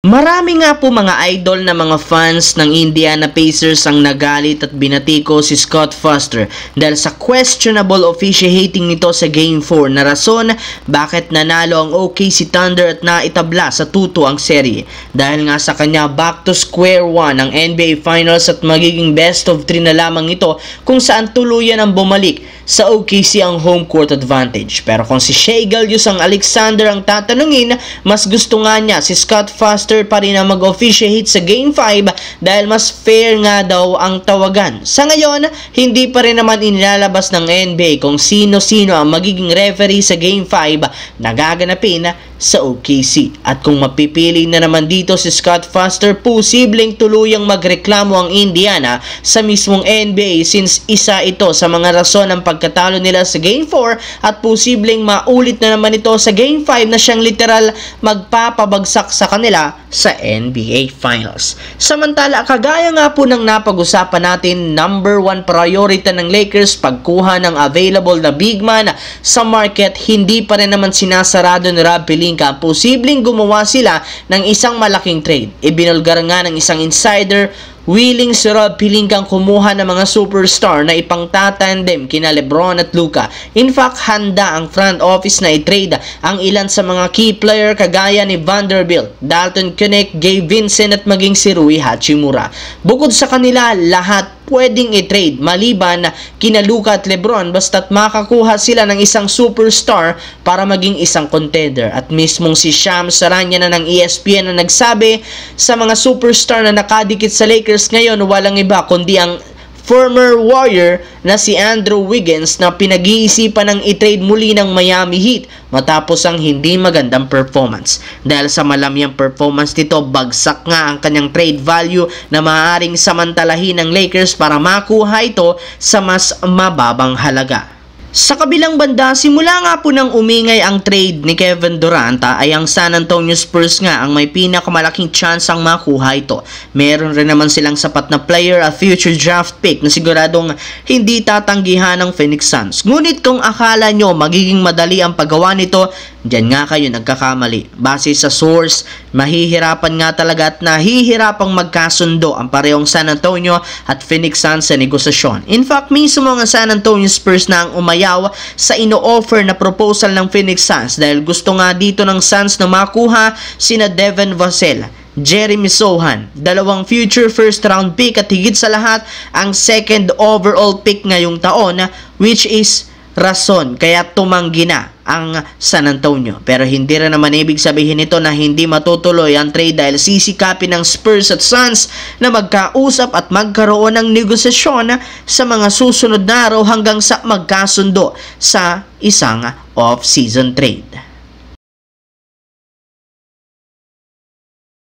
Marami nga po mga idol na mga fans ng Indiana Pacers ang nagalit at binatiko si Scott Foster dahil sa questionable officiating nito sa Game 4 na rason bakit nanalo ang OKC Thunder at naitabla sa 2-2 ang serye. Dahil nga sa kanya back to square one ang NBA Finals at magiging best of 3 na lamang ito kung saan tuluyan ang bumalik sa OKC ang home court advantage. Pero kung si Shai Gilgeous-Alexander ang tatanungin, mas gusto nga niya si Scott Foster pa rin ang mag-officiate sa Game 5 dahil mas fair nga daw ang tawagan. Sa ngayon, hindi pa rin naman inilalabas ng NBA kung sino-sino ang magiging referee sa Game 5 na gaganapin sa OKC. At kung mapipili na naman dito si Scott Foster, posibleng tuluyang magreklamo ang Indiana sa mismong NBA since isa ito sa mga rason ng pagkatalo nila sa Game 4 at posibleng maulit na naman ito sa Game 5 na siyang literal magpapabagsak sa kanila sa NBA Finals. Samantala, kagaya nga po ng napag-usapan natin, number 1 priority ng Lakers pagkuha ng available na big man sa market, hindi pa rin naman sinasarado ni Rob Pelinka. Posibleng gumawa sila ng isang malaking trade. Ibinulgar nga ng isang insider, willing si Rob Pelinka kumuha ng mga superstar na ipangtatandem kina Lebron at Luka. In fact, handa ang front office na i-trade ang ilan sa mga key player kagaya ni Vanderbilt, Dalton Knecht, Gabe Vincent at maging si Rui Hachimura. Bukod sa kanila, lahat pwedeng i-trade maliban kina Luka at Lebron basta't makakuha sila ng isang superstar para maging isang contender. At mismong si Shams Charania na ng ESPN na nagsabi sa mga superstar na nakadikit sa Lakers ngayon, walang iba kundi ang former Warrior na si Andrew Wiggins na pinag-iisipan ng i-trade muli ng Miami Heat matapos ang hindi magandang performance. Dahil sa malamyang performance nito, bagsak nga ang kanyang trade value na maaaring samantalahin ng Lakers para makuha ito sa mas mababang halaga. Sa kabilang banda, simula nga po nang umingay ang trade ni Kevin Durant ay ang San Antonio Spurs nga ang may pinakamalaking chance ang makuha ito. Meron rin naman silang sapat na player at future draft pick na siguradong hindi tatanggihan ng Phoenix Suns. Ngunit kung akala nyo magiging madali ang paggawa nito, diyan nga kayo nagkakamali. Base sa source, mahihirapan nga talaga at nahihirapang magkasundo ang parehong San Antonio at Phoenix Suns sa negosasyon. In fact, mismo ang San Antonio Spurs na ang umayaw sa ino-offer na proposal ng Phoenix Suns dahil gusto nga dito ng Suns na makuha sina Devin Vassell, Jeremy Sohan, 2 future first round pick at higit sa lahat ang second overall pick ngayong taon, which is rason kaya tumanggi na ang San Antonio. Pero hindi rin naman ibig sabihin nito na hindi matutuloy ang trade dahil sisikapin ng Spurs at Suns na magkausap at magkaroon ng negosasyon sa mga susunod na araw hanggang sa magkasundo sa isang off-season trade.